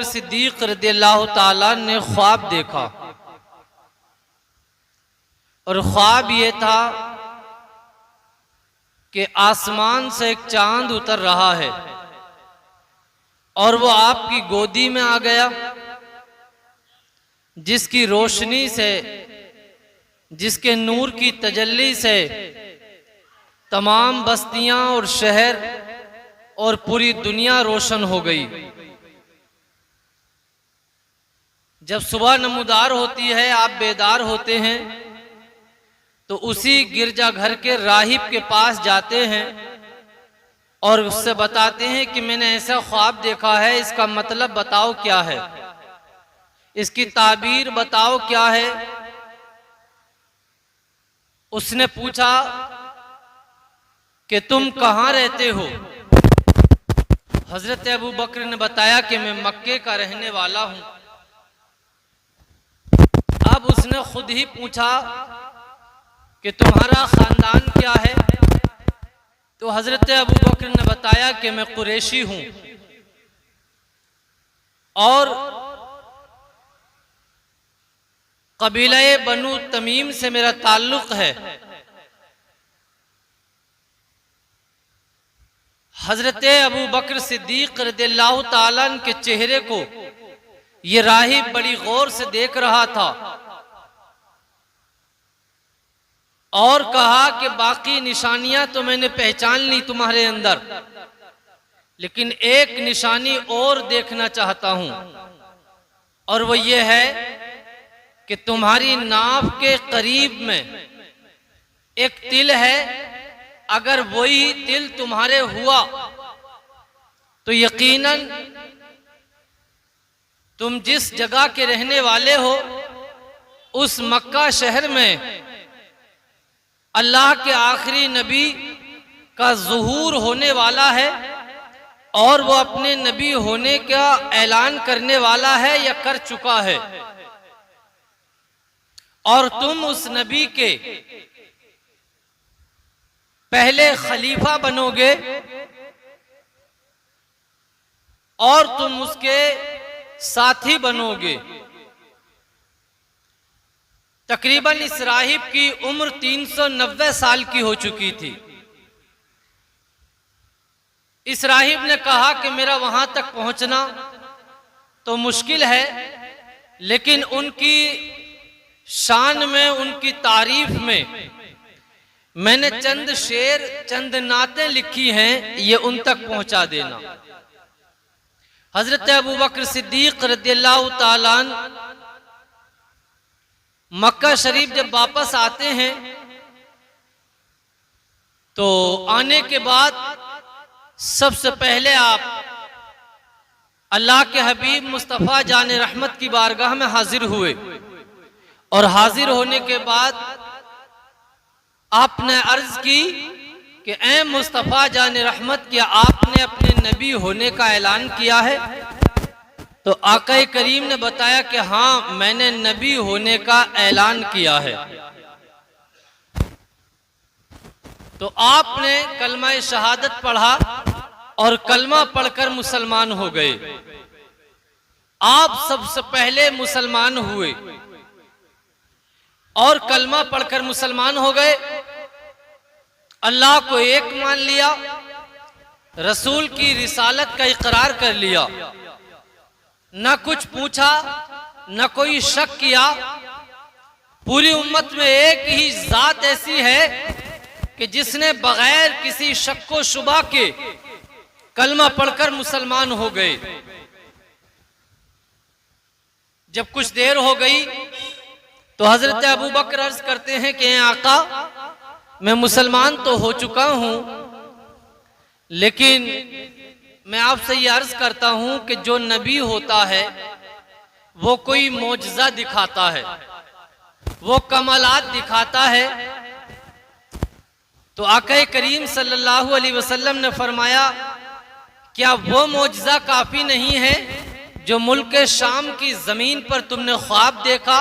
बकर सिद्दीक रज़ियल्लाहु ताला ने ख्वाब देखा और ख्वाब ये था कि आसमान से एक चांद उतर रहा है और वो आपकी गोदी में आ गया, जिसकी रोशनी से, जिसके नूर की तजल्ली से तमाम बस्तियां और शहर और पूरी दुनिया रोशन हो गई। जब सुबह नमूदार होती है, आप बेदार होते हैं, तो उसी गिरजा घर के राहिब के पास जाते हैं और उससे बताते हैं कि मैंने ऐसा ख्वाब देखा है, इसका मतलब बताओ क्या है, इसकी ताबीर बताओ क्या है। उसने पूछा कि तुम कहाँ रहते हो? हजरत अबू बकर ने बताया कि मैं मक्के का रहने वाला हूं। अब उसने खुद ही पूछा कि तुम्हारा खानदान क्या है? तो हजरत अबू बकर ने बताया कि मैं कुरैशी हूं और कबीला बनु तमीम से मेरा ताल्लुक है। हजरत अबू बकर सिद्दीक रज़ियल्लाहु ताला के चेहरे को ये राहिब बड़ी गौर से देख रहा था और कहा कि बाकी निशानियां तो मैंने पहचान ली तुम्हारे अंदर, लेकिन एक निशानी और देखना चाहता हूं और वो ये है कि तुम्हारी नाभ के करीब में एक तिल है। अगर वही तिल तुम्हारे हुआ तो यकीनन तुम जिस जगह के रहने वाले हो उस मक्का शहर में अल्लाह के आखिरी नबी का ज़ुहूर होने वाला है और वो अपने नबी होने का ऐलान करने वाला है या कर चुका है, और तुम उस नबी के पहले खलीफा बनोगे और तुम उसके साथी बनोगे। तकरीबन इस राहिब की उम्र 390 साल की हो चुकी थी। इस राहिब ने कहा कि मेरा वहां तक पहुंचना तो मुश्किल है, लेकिन उनकी शान में, उनकी तारीफ में मैंने चंद शेर, चंद नातें लिखी हैं, ये उन तक पहुंचा देना। हजरत अबू बकर सिद्दीक रज़ियल्लाहु ताला मक्का शरीफ जब वापस आते हैं तो आने के बाद सबसे पहले आप अल्लाह के हबीब मुस्तफ़ा जान रहमत की बारगाह में हाजिर हुए और हाजिर होने के बाद आपने अर्ज की कि ए मुस्तफ़ा जान रहमत, क्या आपने अपने नबी होने का ऐलान किया है? तो आका करीम ने बताया कि हाँ, मैंने नबी होने का ऐलान किया है। तो आपने कलमा शहादत पढ़ा और कलमा पढ़कर मुसलमान हो गए। आप सबसे पहले मुसलमान हुए और कलमा पढ़कर मुसलमान हो गए। अल्लाह को एक मान लिया, रसूल की रिसालत का इकरार कर लिया, न कुछ पूछा, न कोई शक किया। पूरी उम्मत में एक ही जात ऐसी है कि जिसने बगैर किसी शक व शुबा के कलमा पढ़कर मुसलमान हो गए। जब कुछ देर हो गई तो हजरत अबू बकर अर्ज करते हैं कि आका, मैं मुसलमान तो हो चुका हूं, लेकिन मैं आपसे ये अर्ज करता हूं कि जो नबी होता है वो कोई मोजज़ा दिखाता है, वो कमालात दिखाता है। तो आका करीम सल्लल्लाहु अलैहि वसल्लम ने फरमाया, क्या वो मोजज़ा काफी नहीं है जो मुल्क शाम की जमीन पर तुमने ख्वाब देखा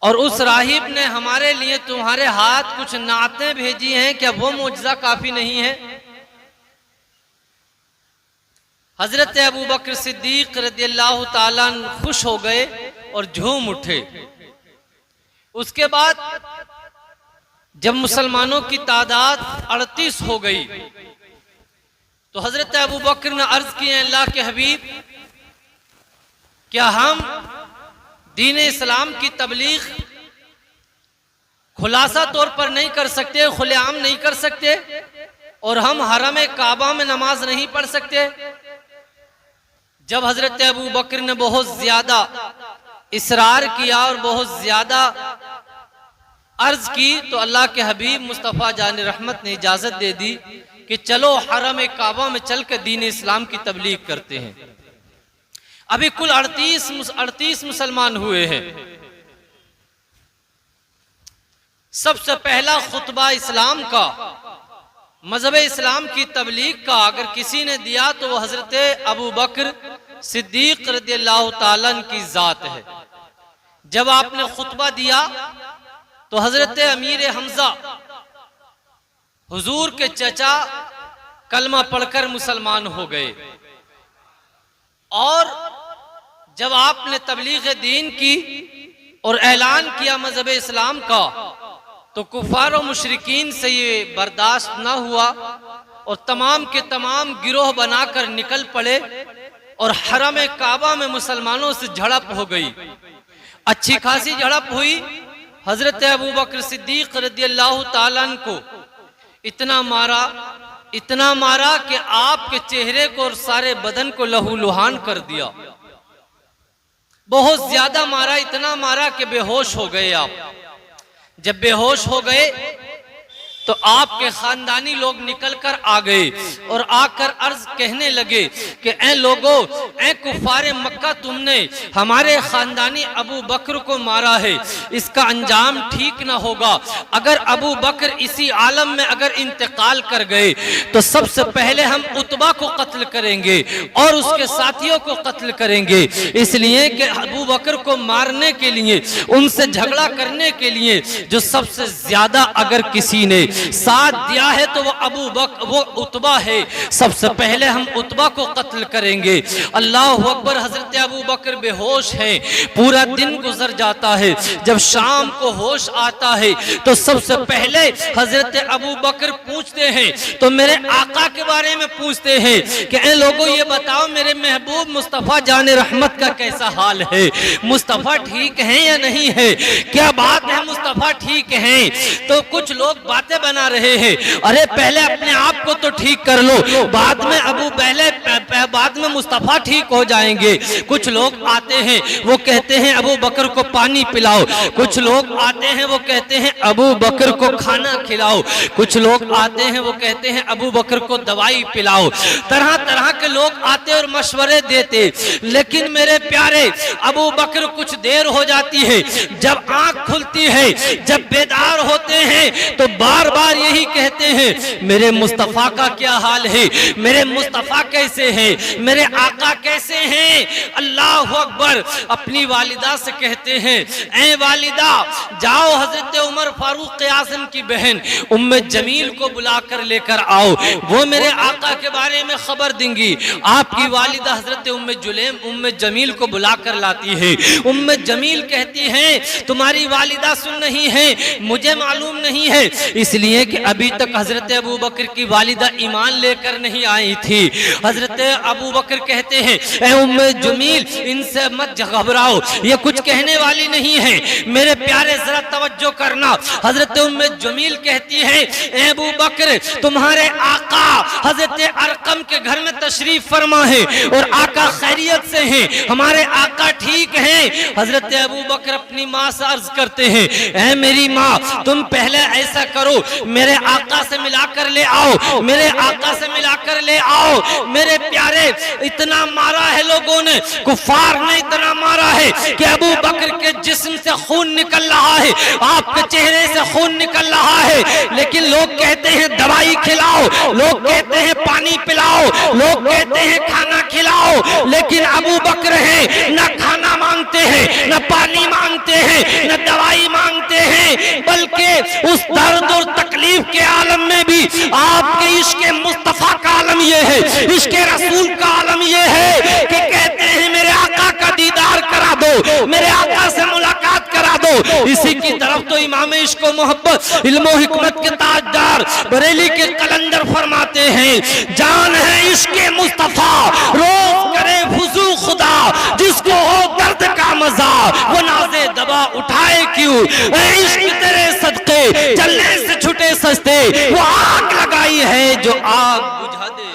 और उस राहिब ने हमारे लिए तुम्हारे हाथ कुछ नातें भेजी हैं? क्या वो मोजज़ा काफी नहीं है? हजरत अबू बकर सिद्दीक रदियल्लाहु ताला अन्हु खुश हो गए और झूम उठे। उसके बाद जब मुसलमानों की तादाद 38 हो गई तो हजरत अबू बकर ने अर्ज किया, अल्लाह के हबीब, क्या हम दीन इस्लाम की तबलीग खुलासा तौर पर नहीं कर सकते, खुलेआम नहीं कर सकते, और हम हरम काबा में नमाज नहीं पढ़ सकते? जब हजरत अबू बकर ने बहुत ज्यादा इसरार किया और बहुत ज्यादा अर्ज की तो अल्लाह के हबीब मुस्तफ़ा जान रहमत ने इजाजत दे दी कि चलो हरम काबा में चलकर दीन इस्लाम की तबलीग करते हैं। अभी कुल 38 मुसलमान हुए हैं। सबसे पहला खुतबा इस्लाम का, मजहब इस्लाम की तबलीग का अगर किसी ने दिया तो वह हजरत अबू बकर सिद्दीक रदियल्लाहु ताला अन्हु की जात है। जब आपने खुतबा दिया तो हजरत अमीर हमजा हुजूर के चचा कलमा पढ़कर मुसलमान हो गए। और जब आपने तबलीग दीन की और ऐलान किया मजहब इस्लाम का तो कुफार और मुशरिकीन से ये बर्दाश्त न हुआ और तमाम के तमाम गिरोह बनाकर निकल पड़े और हरम काबा में मुसलमानों से झड़प हो गई। अच्छी खासी झड़प हुई। हजरत अबू बकर सिद्दीक रदियल्लाहु ताला अन्हु को इतना मारा कि आपके चेहरे को और सारे बदन को लहूलुहान कर दिया। बहुत ज्यादा मारा, इतना मारा कि बेहोश हो गए आप। जब बेहोश हो गए तो आपके खानदानी लोग निकलकर आ गए और आकर अर्ज कहने लगे कि ऐ लोगों, ऐ कुफारे मक्का, तुमने हमारे खानदानी अबू बकर को मारा है, इसका अंजाम ठीक ना होगा। अगर अबू बकर इसी आलम में अगर इंतकाल कर गए तो सबसे पहले हम उतबा को कत्ल करेंगे और उसके साथियों को कत्ल करेंगे, इसलिए कि अबू बकर को मारने के लिए, उनसे झगड़ा करने के लिए जो सबसे ज्यादा अगर किसी ने साथ दिया है तो वो उतबा है। सबसे पहले हम उतबा को कत्ल करेंगे। अल्लाह अकबर। हजरत अबू बकर बेहोश हैं। पूरा दिन गुजर जाता है। जब शाम को होश आता है तो सबसे पहले हजरत अबू बकर पूछते हैं तो मेरे आका के बारे में पूछते हैं कि ऐ लोगों, ये बताओ मेरे महबूब मुस्तफ़ा जाने रहमत का कैसा हाल है? मुस्तफ़ा ठीक है या नहीं है? क्या बात है, मुस्तफ़ा ठीक है? तो कुछ लोग बातें बना रहे हैं, अरे पहले अपने आप को तो ठीक कर लो, बाद में मुस्तफ़ा ठीक हो जाएंगे। कुछ लोग आते हैं वो कहते हैं अबू बकर को पानी पिलाओ, कुछ लोग आते हैं वो कहते हैं अबू बकर को खाना खिलाओ, कुछ लोग आते हैं वो कहते हैं अबू बकर को दवाई पिलाओ। तरह तरह के लोग आते और मशवरे देते। लेकिन मेरे प्यारे, अबू बकर कुछ देर हो जाती है, जब आंख खुलती है, जब बेदार होते हैं तो बार बार यही कहते हैं मेरे मुस्तफ़ा का क्या हाल है, मेरे मुस्तफ़ा कैसे हैं, मेरे आका कैसे हैं? अल्लाह अकबर। अपनी वालिदा से कहते हैं ऐ वालिदा, जाओ हजरत उमर फारूक आज़म की बहन उम्मे जमील को बुलाकर लेकर आओ, वो मेरे आका के बारे में खबर देंगी। आपकी वालिदा हजरत उम्मे जमील को बुलाकर लाती है। उम्मे जमील कहती है तुम्हारी वालिदा सुन नहीं है, मुझे मालूम नहीं है, इसलिए कि अभी तक हजरत अबू बकर की वालिदा ईमान लेकर नहीं आई थी। हजरत अबू बकर कहते हैं ऐ उम्मे जमील, इनसे मत घबराओ, ये कुछ कहने वाली नहीं है। मेरे प्यारे जरा तवज्जो करना। हजरत उम्मे जमील कहती है ऐ अबू बकर, तुम्हारे आका हजरत अरकम के घर में तशरीफ फरमा है और आका खैरियत से हैं, हमारे आका ठीक हैं। हजरत अबू बकर अपनी माँ से अर्ज करते हैं ऐ मेरी माँ, तुम पहले ऐसा करो, मेरे आका से मिलाकर ले आओ, मेरे आका से मिलाकर ले आओ। मेरे प्यारे, इतना मारा है लोगों ने, कुफार ने इतना मारा है कि अबू बकर के जिस्म से खून निकल रहा है, आपके चेहरे से खून निकल रहा है। लेकिन लोग कहते हैं दवाई खिलाओ, लोग कहते हैं पानी पिलाओ, लोग कहते हैं खाना खिलाओ, लेकिन अबू बकर है न खाना मांगते हैं, न पानी मांगते हैं, न दवाई मांगते हैं, बल्कि उस दर्द और तकलीफ के आलम में भी आपके इश्क मुस्तफा का आलम यह है, इश्क रसूल का आलम को मोहब्बत, इल्म हिकमत के ताजदार बरेली के कलंदर फरमाते हैं, जान है इश्क मुस्तफा रोज करे फुजू खुदा, जिसको हो दर्द का मजा वो नाज़े दबा उठाए क्यों। इश्क तेरे सदके जलने से छुटे सस्ते, वो आग लगाई है जो आग बुझा देगी।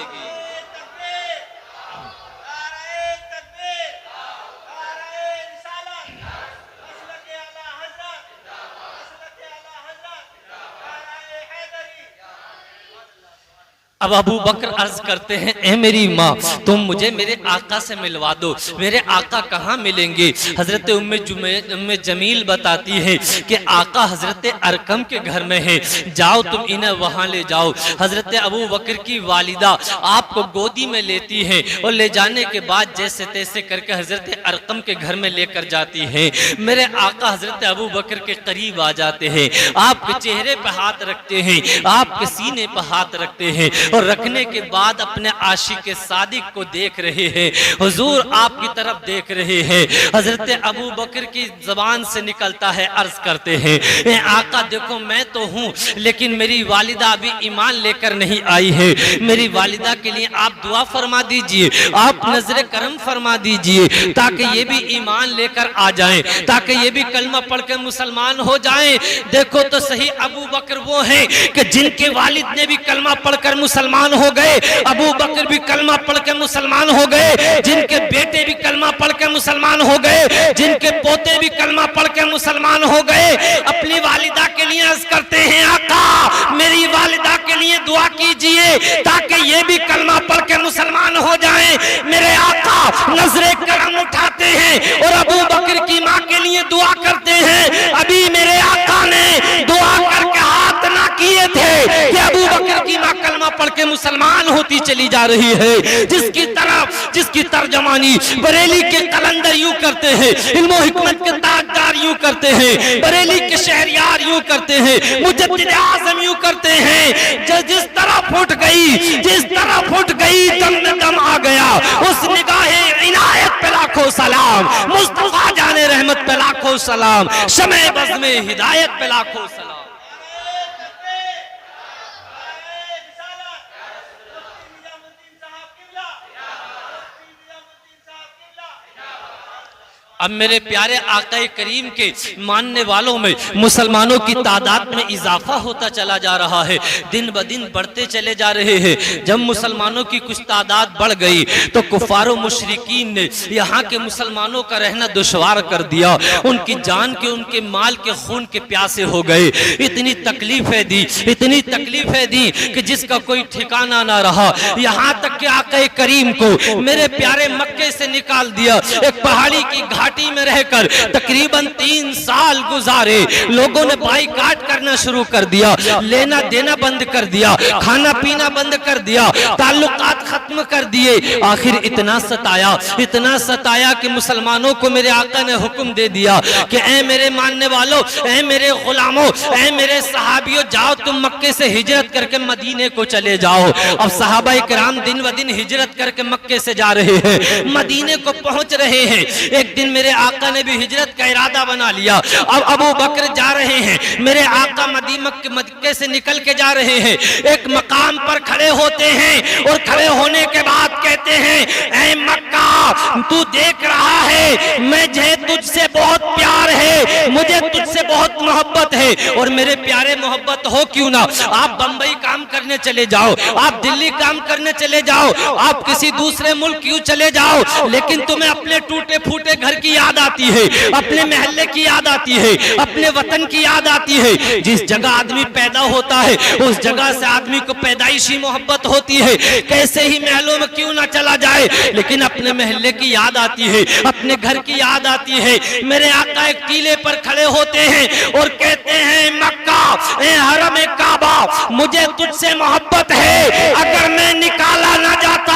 अब अबू बकर अर्ज करते हैं, ए मेरी माँ तुम मुझे मेरे आका से मिलवा दो, मेरे आका कहाँ मिलेंगे। हजरत उम्मे जमील बताती है कि आका हजरत अरकम के घर में है, जाओ तुम इन्हें वहाँ ले जाओ। हजरत अबू बकर की वालिदा आपको गोदी में लेती है और ले जाने के बाद जैसे तैसे करके हजरत अरकम के घर में लेकर जाती है। मेरे आका हजरत अबू बकर के करीब आ जाते हैं, आपके चेहरे पर हाथ रखते हैं, आपके सीने पर हाथ रखते हैं और रखने के बाद अपने आशिक सादिक को देख रहे हैं, हुजूर आपकी तरफ देख रहे हैं। हजरत अबू बकर की जबान से निकलता है, अर्ज करते हैं, ए आका देखो मैं तो हूँ लेकिन मेरी वालिदा अभी ईमान लेकर नहीं आई है, मेरी वालिदा के लिए आप दुआ फरमा दीजिए, आप नजर करम फरमा दीजिए ताकि ये भी ईमान लेकर आ जाएं, ताकि ये भी कलमा पढ़ के मुसलमान हो जाएं। देखो तो सही अबू बकर वो हैं कि जिनके वालिद ने भी कलमा पढ़कर मुसलमान हो गए, अबू बकर भी कलमा पढ़ के मुसलमान हो गए, जिनके बेटे भी कलमा पढ़ के मुसलमान हो गए, जिनके पोते भी कलमा पढ़ के मुसलमान हो गए। अपनी वालिदा के लिए अर्ज करते हैं, आका मेरी वालिदा के लिए दुआ कीजिए ताकि ये भी कलमा पढ़ के मुसलमान हो जाएं। मेरे आका नजरे करम उठाते हैं और अबू बकर की माँ के लिए दुआ करते हैं। अभी मेरे आका ने दुआ करके हाथ ना किए थे कि अबू बकर की माँ कलमा पढ़ के मुसलमान होती चली जा रही है, जिसकी तर्जमानी बरेली के कलंदर यूं करते हैं, इल्म हिकमत के ताजदार यूं करते हैं, बरेली के शहरियार यूं करते हैं, मुजद्दिद आज़म यूं करते हैं, जिस तरह फुट गई दम में दम आ गया, उस निगाहे इनायत पे लाखों सलाम, मुस्तफा जाने रहमत पे लाखों सलाम, शमे बज़ में हिदायत पे लाखों सलाम। अब मेरे प्यारे आका करीम के मानने वालों में मुसलमानों की तादाद में इजाफा होता चला जा रहा है, दिन ब दिन बढ़ते चले जा रहे हैं। जब मुसलमानों की कुछ तादाद बढ़ गई तो कुफारो मुशरिकीन ने यहाँ के मुसलमानों का रहना दुश्वार कर दिया, उनकी जान के उनके माल के खून के प्यासे हो गए। इतनी तकलीफें दी कि जिसका कोई ठिकाना ना रहा। यहाँ तक कि आका करीम को मेरे प्यारे मक्के से निकाल दिया, एक पहाड़ी की घाटी में रहकर तकरीबन 3 साल गुजारे। लोगों ने बाइकाट करना शुरू कर दिया, लेना देना बंद कर दिया, खाना पीना बंद कर दिया, ताल्लुकात खत्म कर दिए। आखिर इतना सताया कि मुसलमानों को मेरे आका ने हुक्म दे दिया कि ऐ मेरे मानने वालों, ऐ मेरे गुलामों, ऐ मेरे सहाबियों, जाओ तुम मक्के से हिजरत करके मदीने को चले जाओ। अब सहाबा इकराम दिन ब दिन हिजरत करके मक्के से जा रहे हैं, मदीने को पहुंच रहे हैं। एक दिन मेरे आका ने भी हिजरत का इरादा बना लिया। अब अबू बकर जा रहे हैं, मेरे आका मक्के से निकल के जा रहे हैं। एक मकाम पर खड़े होते हैं और खड़े होने के बाद कहते हैं, ऐ मक्का तू देख रहा है मुझे तुझसे बहुत प्यार है, मुझे तुझसे बहुत मोहब्बत है, और मेरे प्यारे मोहब्बत हो क्यों ना आप बंबई काम करने चले जाओ, आप दिल्ली काम करने चले जाओ, आप किसी दूसरे मुल्क क्यों चले जाओ, लेकिन तुम्हें अपने टूटे फूटे घर की याद आती है, अपने महल्ले की याद आती है, अपने वतन की याद आती है। जिस जगह आदमी पैदा होता है उस जगह से आदमी को पैदाइशी मोहब्बत होती है, कैसे ही महलों में क्यों ना चला जाए, लेकिन अपने महल्ले की याद आती है, अपने घर की याद आती है। मेरे आका एक टीले पर खड़े होते हैं और कहते हैं, मक्का ए हरम काबा मुझे तुझसे मोहब्बत है, अगर मैं निकाला ना जाता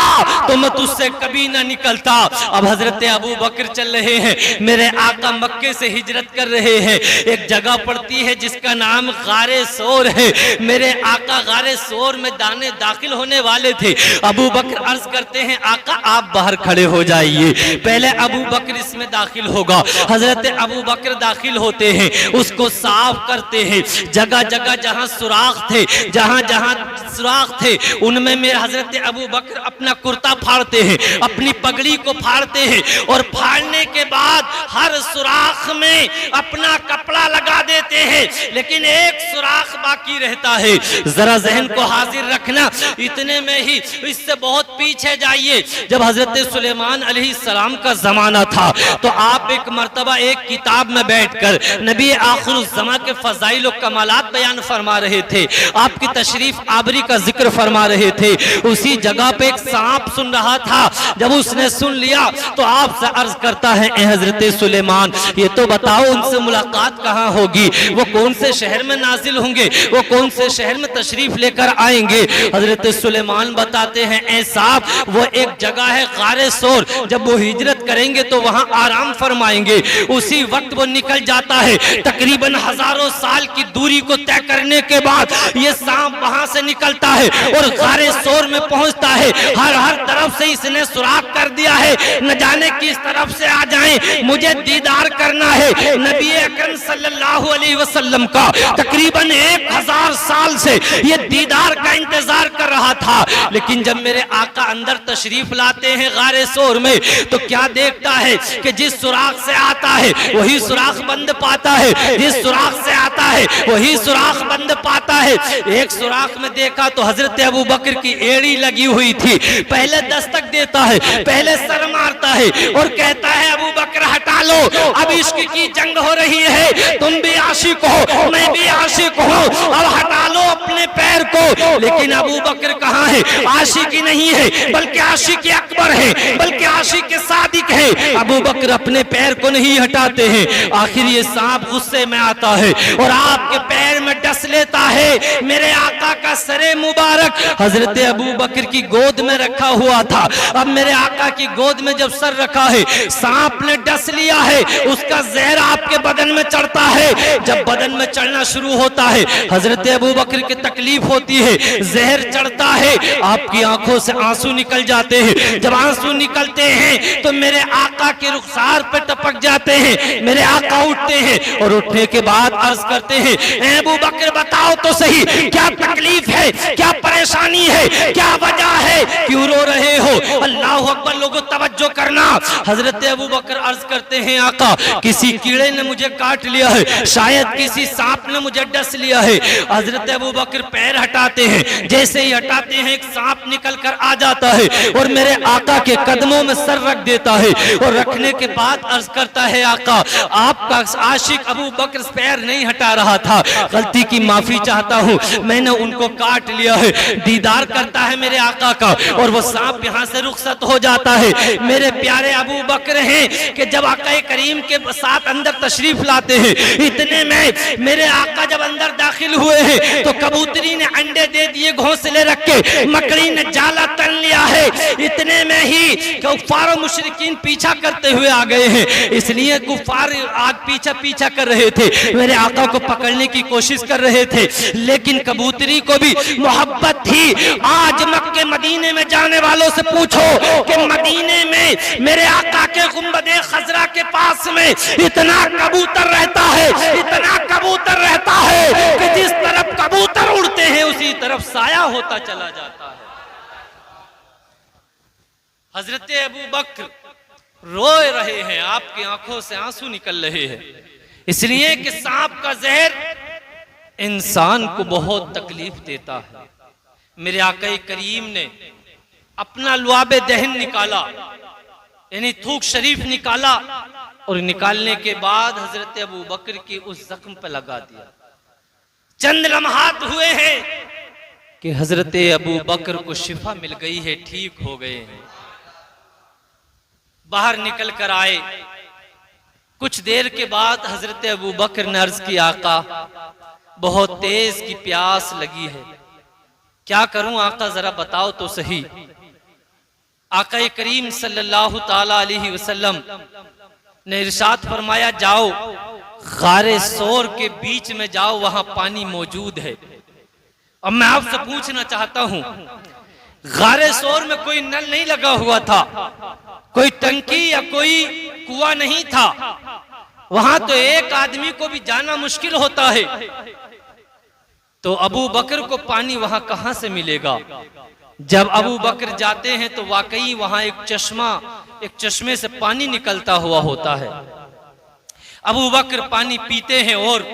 तो मैं तुझसे कभी ना निकलता। अब हजरत अबू बकर चल रहे हैं, मेरे आका मक्के से हिजरत कर रहे हैं। एक जगह पड़ती है जिसका नाम गारे सोर है। मेरे आका गारे सोर में दाखिल होने वाले थे। अबू बकर अर्ज करते हैं, आका आप बाहर खड़े हो जाइए, पहले अबू बकर इसमें दाखिल होगा। हजरत अबू बकर दाखिल होते हैं, उसको साफ करते हैं। जगह जगह जहां सुराख थे, जहां जहां सुराख थे, उनमें मेरे हजरत अबू बकर अपना कुर्ता फाड़ते हैं, अपनी पगड़ी को फाड़ते हैं, और फाड़ने के बाद हर सुराख में अपना कपड़ा लगा देते हैं, लेकिन एक सुराख बाकी रहता है। जरा जहन को हाजिर रखना, इतने में ही इससे बहुत पीछे जाइए। जब हजरत सुलेमान अलैहिस्सलाम का जमाना था, तो आप एक मर्तबा एक किताब में बैठकर नबी आखिरुज़्ज़मा के फज़ाइल और कमालात बयान फरमा रहे थे, आपकी तशरीफ आबरी का जिक्र फरमा रहे थे। उसी जगह पे एक सांप सुन रहा था। जब उसने सुन लिया तो आपसे अर्ज करता है, ए हजरत सुलेमान, ये तो बताओ उनसे मुलाकात कहाँ होगी, वो कौन से शहर में नाजिल होंगे, वो कौन से शहर में तशरीफ लेकर आएंगे। हजरत सुलेमान बताते हैं, ए साहब, वो एक जगह है गारे सोर, जब वो हिजरत करेंगे तो वहां आराम फरमाएंगे। उसी वक्त वो निकल जाता है। तकरीबन हजारों साल की दूरी को तय करने के बाद ये सांप वहां से निकलता है और गारे सोर में पहुंचता है। हर तरफ से इसने सुराख कर दिया है, न जाने किस तरफ से आ जाएं, मुझे दीदार करना है नबी अकरम सल्लल्लाहु अलैहि वसल्लम का। तकरीबन 1000 साल से ये दीदार का इंतजार कर रहा था। लेकिन जब मेरे आका अंदर तशरीफ लाते हैं गारे सोर में, तो क्या देखता है कि जिस सुराख से आता है वही सुराख बंद पाता है, जिस सुराख से आता है वही सुराख बंद पाता है। एक सुराख में देखा तो हजरत अबू बकर की एड़ी लगी हुई थी। पहले दस्तक देता है, पहले सर मारता है और कहता है, अबू बकर हटा लो, अब इश्क की जंग हो रही है, तुम भी आशिक हो, मैं भी आशिक हूँ, अब हटा लो अपने पैर को। लेकिन अबू बकर कहाँ है, आशिक ही नहीं है, बल्कि आशिक अकबर है, बल्कि आशिक सादिक है। अबू बकर अपने पैर को नहीं हटाते हैं। आखिर ये सांप गुस्से में आता है और आपके पैर में डस लेता है। मेरे आका का सरे मुबारक हजरत अबू बकर की गोद में रखा हुआ था। अब मेरे आका की गोद में जब सर रखा है, सांप ने डस लिया है, उसका जहर आपके बदन में चढ़ता है। जब बदन में चढ़ना शुरू होता है, हजरत अबू बकर की तकलीफ होती है, जहर चढ़ता है, आपकी आंखों से आंसू निकल जाते हैं। जब आंसू निकलते हैं तो मेरे आका के रुखसार पे टपक जाते हैं। मेरे आका उठते हैं और उठने के बाद अर्ज करते हैं, ए अबू बकर बताओ तो सही, क्या तकलीफ है, क्या परेशानी है, क्या वजह है, क्यों रो रहे हो। अल्लाह अकबर, लोगों तवज्जो करना। हजरत अबू बकर अर्ज करते हैं, आका किसी कीड़े ने मुझे काट लिया है, शायद किसी सांप ने मुझे डस लिया है। हजरत अबू बकर पैर हटाते हैं, जैसे ही हटाते हैं एक सांप निकल कर आ जाता है और मेरे आका के कदमों में सर रख देता है। और रखने के बाद अर्ज करता है, आका आपका आशिक अबू बकर पैर नहीं हटा रहा था, गलती की माफी चाहता हूँ, मैंने उनको काट लिया है। दीदार करता है मेरे आका का और वो सांप यहाँ से रुखसत हो जाता है। मेरे प्यारे अबू बकर हैं कि जब आका करीम के साथ अंदर तशरीफ लाते हैं, इतने में मेरे आका जब अंदर दाखिल हुए हैं तो कबूतरी ने अंडे दे दिए घोंसले रख के, मकड़ी ने जाला तन लिया है। इतने में ही कुफ्फार और मुशरिकीन पीछा करते हुए आ गए हैं, इसलिए कुफ्फार आग पीछा कर रहे थे, मेरे आका को पकड़ने की कोशिश कर रहे थे। लेकिन कबूतरी को भी मोहब्बत थी। आज मक्के मदीने में जाने वालों से पूछो कि मदीने में मेरे आका के गुंबदे खजरा के पास में इतना कबूतर रहता है, इतना कबूतर रहता है कि जिस तरफ कबूतर उड़ते हैं उसी तरफ साया होता चला जाता है। हजरत अबू बकर रो रहे हैं, आपकी आंखों से आंसू निकल रहे हैं, इसलिए कि सांप का जहर इंसान को बहुत तकलीफ देता है। मेरे आका करीम ने अपना लुआबे दहन निकाला, यानी थूक शरीफ निकाला, और निकालने के बाद हजरत अबू बकर की उस जख्म पर लगा दिया। चंद लम्हात हुए हैं कि हजरत अबू बकर को शिफा मिल गई है, ठीक हो गए हैं। बाहर निकल कर आए। कुछ देर के बाद हजरत अबू बकर ने अर्ज की, आका बहुत तेज की प्यास लगी है, क्या करूं आका जरा बताओ तो सही। आका करीम सल्लल्लाहु ताला अलैहि वसल्लम ने इरशाद फरमाया, जाओ गारे सोर के बीच में जाओ, वहां पानी मौजूद है। अब मैं आपसे पूछना चाहता हूं, गारे सोर में कोई नल नहीं लगा हुआ था, कोई टंकी या कोई कुआं नहीं था, वहां तो एक आदमी को भी जाना मुश्किल होता है, तो अबू बकर को पानी वहां कहां से मिलेगा? जब अबू बकर जाते हैं तो वाकई वहां एक चश्मे से पानी निकलता हुआ होता है। अबू बकर पानी पीते हैं और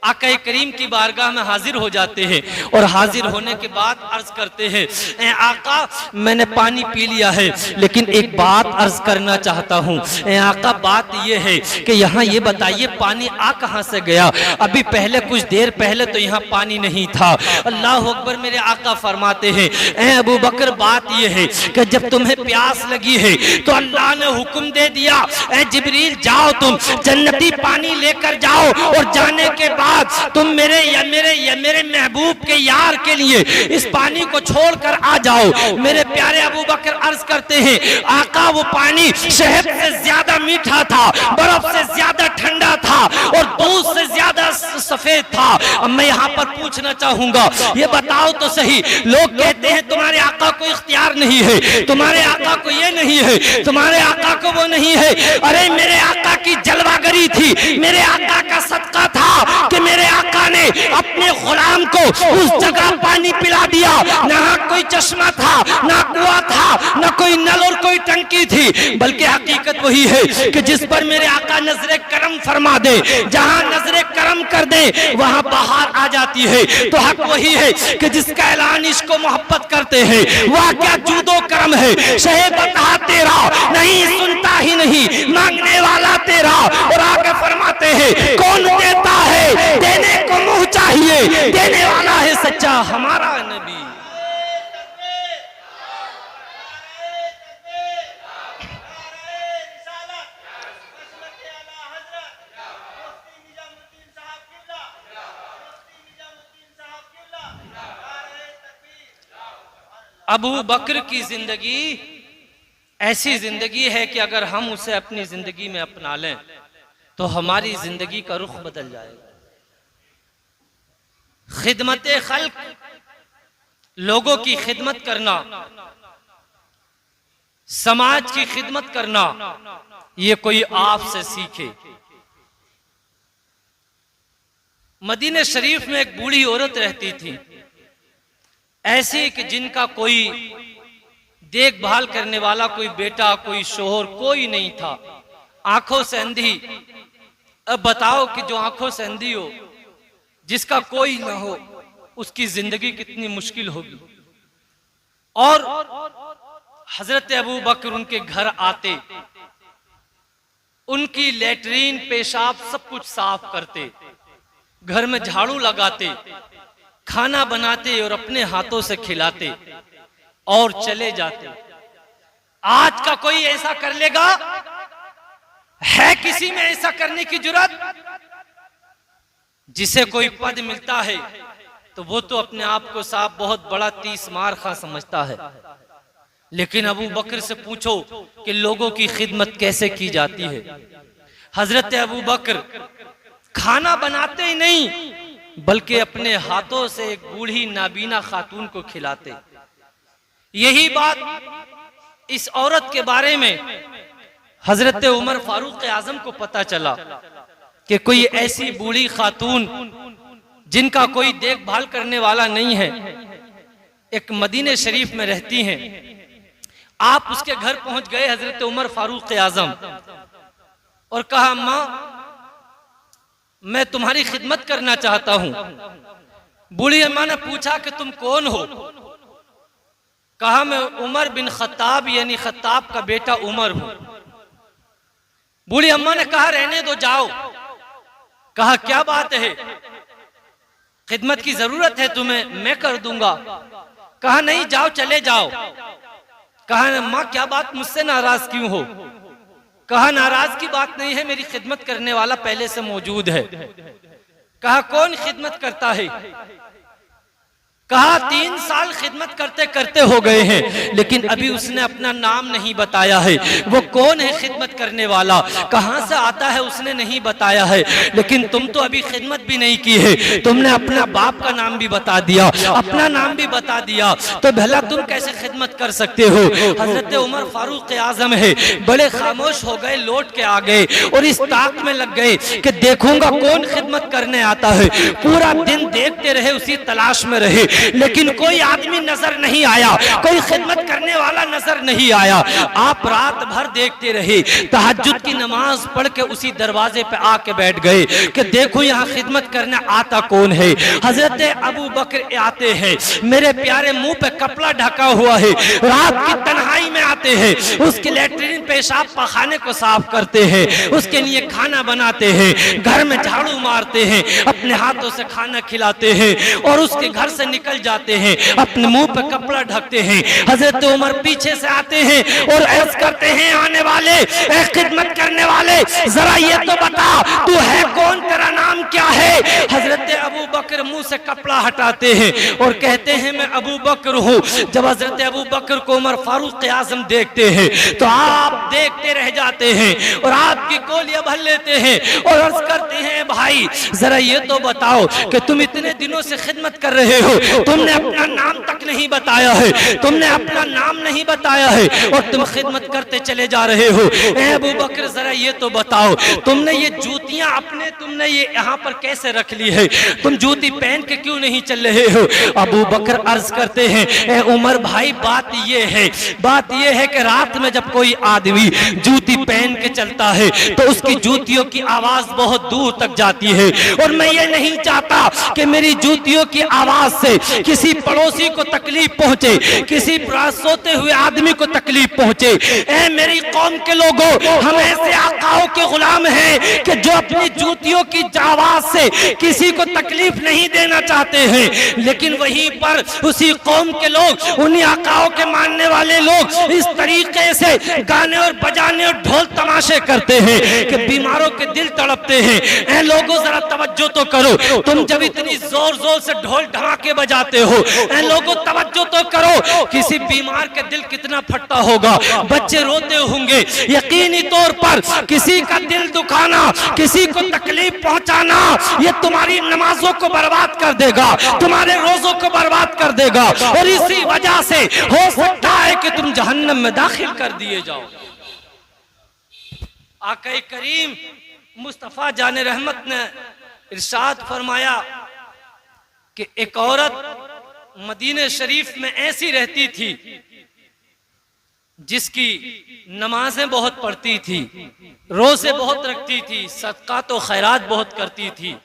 आका करीम की बारगाह में हाजिर हो जाते हैं और हाजिर होने के बाद अर्ज करते हैं, ए आका मैंने पानी पी लिया है, लेकिन एक बात अर्ज करना चाहता हूँ। ए आका बात ये है कि यहाँ ये बताइए पानी आ कहाँ से गया? अभी पहले कुछ देर पहले तो यहाँ पानी नहीं था। अल्लाह अकबर। मेरे आका फरमाते हैं, ए अबू बकर बात ये है कि जब तुम्हें प्यास लगी है तो अल्लाह ने हुक्म दे दिया, ए जिब्रील जाओ तुम जन्नती पानी लेकर जाओ और जाने के बाद तुम मेरे महबूब के यार के लिए इस पानी को छोड़कर आ जाओ। मेरे प्यारे अबू बकर अर्ज करते हैं, आका वो पानी शहद से ज्यादा मीठा था, बर्फ से ज्यादा ठंडा था और दूध से ज्यादा सफेद था। अब मैं यहाँ पर पूछना चाहूंगा, ये बताओ तो सही, लोग कहते हैं तुम्हारे आका को इख्तियार नहीं है, तुम्हारे आका को ये नहीं है, तुम्हारे आका को वो नहीं है। अरे मेरे आका की जलवागरी थी, मेरे आका का सदका था कि मेरे आका ने अपने गुलाम को उस जगह पानी पिला दिया। ना कोई चश्मा था, ना कुआं था, ना कोई नल और कोई टंकी थी, बल्कि हकीकत वही है कि जिस पर मेरे आका नजरे करम फरमा दे, जहां नजरे करम कर दे वहां बाहर आ जाती है। तो हक वही है कि जिसका ऐलान इसको मोहब्बत करते हैं, वह क्या जूदो करम है। शहे बता तेरा नहीं सुनता ही नहीं, मांगने वाला तेरा। और आगे फरमाते हैं, कौन देता है देने को मुंह चाहिए, देने वाला है सच्चा हमारा नबी। अबू बकर की जिंदगी ऐसी जिंदगी है कि अगर हम उसे अपनी जिंदगी में अपना लें तो हमारी जिंदगी का रुख बदल जाएगा। खिदमत खल्क, लोगों की खिदमत करना, समाज की खिदमत करना, ये कोई आपसे सीखे। मदीने शरीफ में एक बूढ़ी औरत रहती थी, ऐसी कि जिनका कोई देखभाल करने वाला, कोई बेटा, कोई शोहर, कोई नहीं था, आंखों से अंधी। अब बताओ कि जो आंखों से अंधी हो, जिसका कोई ना हो, उसकी जिंदगी कितनी मुश्किल होगी। और हजरत अबू बकर उनके घर आते, उनकी लेटरीन पेशाब सब कुछ साफ करते, घर में झाड़ू लगाते, खाना बनाते और अपने हाथों से खिलाते और चले जाते। आज का कोई ऐसा कर लेगा? है किसी में ऐसा करने की जुर्रत? जिसे कोई पद मिलता है तो वो तो अपने आप को साहब बहुत बड़ा 30 मार खा समझता है। लेकिन अबू बकर से पूछो कि लोगों की खिदमत कैसे की जाती है। हजरत अबू बकर खाना बनाते ही नहीं, बल्कि अपने हाथों से एक बूढ़ी नाबीना खातून को खिलाते। यही बात इस औरत के बारे में हजरत उमर फारूक आजम को पता चला कि कोई ऐसी बूढ़ी खातून जिनका कोई देखभाल करने वाला नहीं है, एक मदीने शरीफ में रहती हैं। आप उसके घर पहुंच गए हजरत उमर फारूक आजम और कहा, अम्मा मैं तुम्हारी खिदमत करना चाहता हूं। बूढ़ी अम्मा ने पूछा कि तुम कौन हो? कहा, मैं उमर बिन खत्ताब यानी खत्ताब का बेटा उमर हूं। बूढ़ी अम्मा ने कहा, रहने दो, जाओ। कहा, क्या बात है, खिदमत की जरूरत है तुम्हें, मैं कर दूंगा। कहा, नहीं, जाओ, चले जाओ। कहा, अम्मा क्या बात, मुझसे नाराज क्यों हो? कहा, नाराज की बात नहीं है, मेरी खिदमत करने वाला पहले से मौजूद है। कहा, कौन खिदमत करता है? कहा 3 साल खिदमत करते करते हो गए हैं, लेकिन अभी उसने अपना नाम नहीं बताया है। वो कौन है खिदमत करने वाला, कहां से आता है, उसने नहीं बताया है। लेकिन तुम तो अभी खिदमत भी नहीं की है, तुमने अपना बाप का नाम भी बता दिया, अपना नाम भी बता दिया, तो भला तुम कैसे खिदमत कर सकते हो। हजरत उमर फारूक आजम है, बड़े खामोश हो गए, लौट के आ गए और इस ताक में लग गए कि देखूंगा कौन खिदमत करने आता है। पूरा दिन देखते रहे, उसी तलाश में रहे, लेकिन कोई आदमी नजर नहीं आया, कोई खिदमत करने वाला नजर नहीं आया। आप रात भर देखते रहे, तहज्जुद की नमाज पढ़ के उसी दरवाजे पे आके बैठ गए कि देखो यहाँ खिदमत करने आता कौन है। हजरत अबू बकर आते हैं, मेरे प्यारे मुंह पे कपड़ा ढका हुआ है, रात की तन्हाई में आते हैं, उसके लेटरिन पेशाब पखाने को साफ करते हैं, उसके लिए खाना बनाते हैं, घर में झाड़ू मारते हैं, अपने हाथों से खाना खिलाते हैं और उसके घर से निकल जाते हैं, अपने मुंह पे कपड़ा ढकते हैं। हजरत उमर पीछे से आते हैं और अर्ज करते हैं, आने वाले ए खिदमत करने वाले, जरा ये तो बता तू है कौन, तेरा नाम क्या है। हजरत अबू बकर मुंह से कपड़ा हटाते हैं और कहते हैं मैं अबू बकर हूँ। जब हजरत अबू बकर को उमर फारूक आजम देखते हैं तो आप देखते रह जाते हैं और आपकी गोलियां भर लेते हैं और अर्ज करते हैं, भाई जरा ये तो बताओ कि तुम इतने दिनों से खिदमत कर रहे हो, तुमने अपना नाम तक नहीं बताया है, तुमने अपना नाम नहीं बताया है और तुम खिदमत करते चले जा रहे हो। ए अबू बकर जरा ये तो बताओ, तुमने ये जूतियां अपने तुमने ये यहाँ पर कैसे रख ली है, तुम जूती पहन के क्यों नहीं चल रहे हो। अबू बकर अर्ज करते हैं, ए उमर भाई बात ये है कि रात में जब कोई आदमी जूती पहन के चलता है तो उसकी जूतियों की आवाज बहुत दूर तक जाती है और मैं ये नहीं चाहता कि मेरी जूतियों की आवाज से किसी पड़ोसी को तकलीफ पहुंचे, किसी सोते हुए आदमी को तकलीफ पहुंचे। ए मेरी कौम के लोगों, हम ऐसे आकाओं के गुलाम हैं कि जो अपनी जूतियों की आवाज से किसी को तकलीफ नहीं देना चाहते हैं, लेकिन वहीं पर उसी कौम के लोग, उन्हीं आकाओं के मानने वाले लोग इस तरीके से गाने और बजाने और ढोल तमाशे करते हैं कि बीमारों के दिल तड़पते हैं। ए लोगों जरा तवज्जो तो करो, तुम जब इतनी जोर जोर से ढोल ढमाके बजाते हो, ए लोगों तवज्जो तो करो, किसी बीमार के दिल कितना फटता होगा, बच्चे रोते होंगे। यकीनी तौर पर किसी का दिल दुखाना, किसी को तकलीफ पहुंचाना, ये तुम्हारी नमाजों को बर्बाद कर देगा, तुम्हारे रोजों को बर्बाद कर देगा और इसी वजह से हो सकता है कि तुम जहन्नम में दाखिल कर दिए जाओ। आका करीम मुस्तफा जाने रहमत ने इरशाद फरमाया कि एक औरत मदीने शरीफ में ऐसी रहती थी जिसकी नमाजें बहुत पढ़ती थी, रोजे बहुत रखती थी, सदका तो खैरात बहुत करती थी,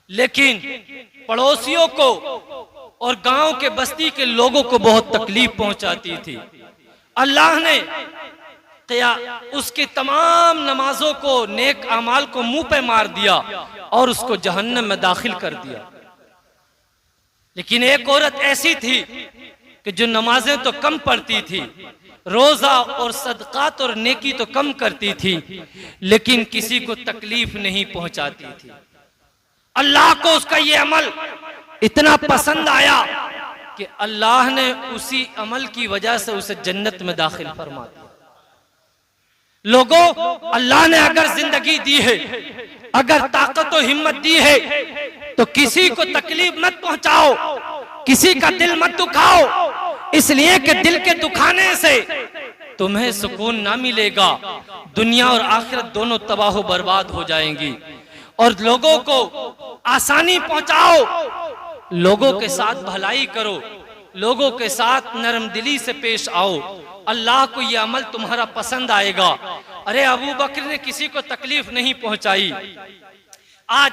लेकिन पड़ोसियों को और गांव के बस्ती के लोगों को बहुत तकलीफ पहुंचाती थी। अल्लाह ने उसकी तमाम नमाजों को, नेक अमाल को मुंह पे मार दिया और उसको जहन्नम में दाखिल कर दिया। लेकिन एक औरत ऐसी थी कि जो नमाजें तो कम पढ़ती थी, रोजा और सदकात और नेकी तो कम करती थी, लेकिन किसी को तकलीफ नहीं पहुंचाती थी। अल्लाह को उसका ये अमल इतना पसंद आया कि अल्लाह ने उसी अमल की वजह से उसे जन्नत में दाखिल फरमा दिया। लोगों, अल्लाह ने अगर जिंदगी दी है, अगर ताकत और हिम्मत दी है, तो किसी को तकलीफ मत पहुंचाओ, किसी का दिल मत दुखाओ, इसलिए कि दिल के दुखाने से तुम्हें सुकून ना मिलेगा, दुनिया और आखिरत दोनों तबाह बर्बाद हो जाएंगी। और लोगों को आसानी पहुंचाओ, लोगों के साथ भलाई करो, लोगों के साथ नरम दिली से पेश आओ, अल्लाह को यह अमल तुम्हारा पसंद आएगा। अरे अबू बकर ने किसी को तकलीफ नहीं पहुंचाई। आज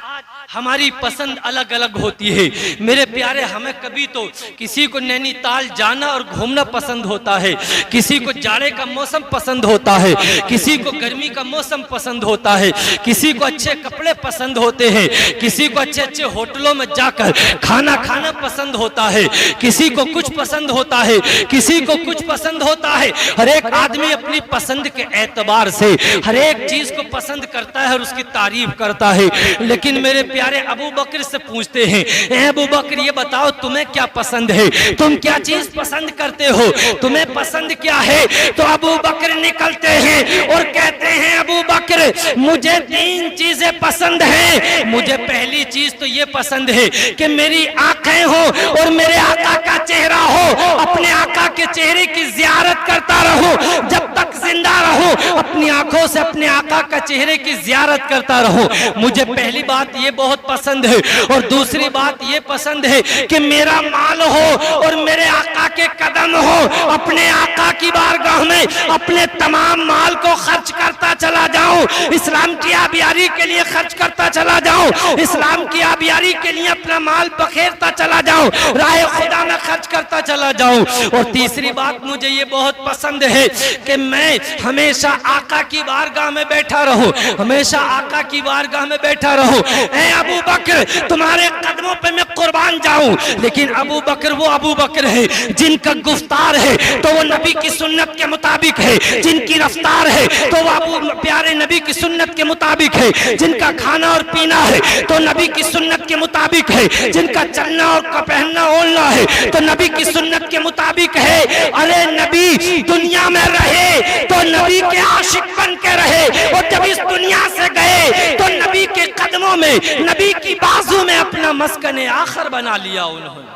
हमारी पसंद अलग अलग होती है मेरे प्यारे। हमें कभी तो किसी को नैनीताल जाना और घूमना पसंद होता है, किसी को जाड़े का मौसम पसंद होता है, किसी को गर्मी का मौसम पसंद होता है, किसी को अच्छे कपड़े पसंद होते हैं, किसी को अच्छे अच्छे होटलों में जाकर खाना खाना पसंद होता है, किसी को कुछ पसंद होता है, किसी को कुछ पसंद होता है। हर एक आदमी अपनी पसंद के एतबार से हर एक चीज को पसंद करता है और उसकी तारीफ करता है। लेकिन मेरे प्यारे अबू बकर से पूछते हैं, ए अबू बकर ये बताओ तुम्हें क्या पसंद है, तुम क्या चीज पसंद करते हो, तुम्हें पसंद क्या है? तो अबू बकर निकलते हैं और कहते हैं, अबू बकर मुझे 3 चीजें पसंद हैं। मुझे पहली चीज तो ये पसंद है कि मेरी आंखें हो और मेरे आका का चेहरा हो, अपने आका के चेहरे की जियारत करता रहूं, जब तक जिंदा रहूं अपनी आंखों से अपने आका का चेहरे की जियारत करता रहूं। मुझे पहली बात ये बहुत पसंद है। और दूसरी बात ये पसंद है कि मेरा माल हो और मेरे आका के कदम हो, अपने आका की बारगाह में अपने तमाम माल को खर्च करता चला जाऊं, इस्लाम की आबियारी के लिए खर्च करता चला जाऊं, इस्लाम की आबियारी के लिए अपना माल बखेरता चला जाऊं, राह खुदा में खर्च करता चला जाऊं। और तीसरी बात मुझे ये बहुत पसंद है कि मैं हमेशा आका की बारगाह में बैठा रहूं, हमेशा आका की बारगाह में बैठा रहूं। ऐ अबू बकर तुम्हारे कदमों पे मैं कुर्बान जाऊं। लेकिन अबू बकर वो अबू बकर है जिनका गुफ्तार है तो वो नबी की सुन्नत के मुताबिक है, जिनकी रफ्तार है तो वो अबू प्यारे नबी की सुन्नत के मुताबिक है, जिनका खाना और पीना है तो नबी की सुन्नत के मुताबिक है, जिनका चलना और पहनना ओढ़ना है तो नबी की सुन्नत के मुताबिक है। अरे नबी दुनिया में रहे तो नबी के आशिक बन के रहे, और जब इस दुनिया से गए तो नबी के कदमों में, नबी की बाजू में अपना मस्कने आखिर बना लिया उन्होंने।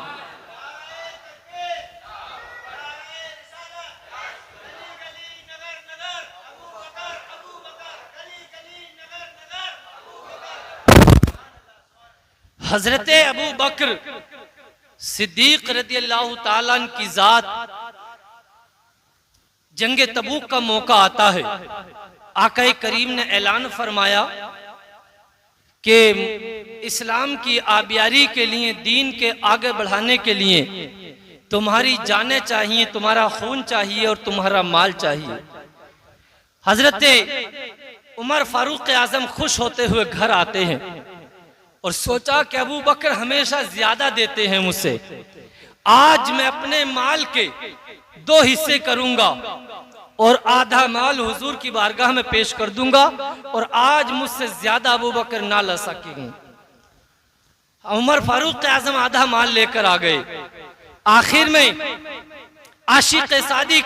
हजरत अबू बकर सिद्दीक रदियल्लाहु ताला की जात, जंगे तबूक का मौका आता है, आका करीम ने ऐलान फरमाया कि इस्लाम की आबियारी के लिए, दीन के आगे बढ़ाने के लिए तुम्हारी जानें चाहिए, तुम्हारा खून चाहिए और तुम्हारा माल चाहिए। हजरत उमर फारूक आजम खुश होते हुए घर आते हैं और सोचा कि अबू बकर हमेशा ज्यादा देते हैं मुझसे, आज मैं अपने माल के 2 हिस्से करूंगा और आधा माल हुजूर की बारगाह में पेश कर दूंगा, और आज मुझसे ज्यादा अबू बकर ना ला सकेंगे। उमर फारूक आजम आधा माल लेकर आ गए। आखिर में आशिक सादिक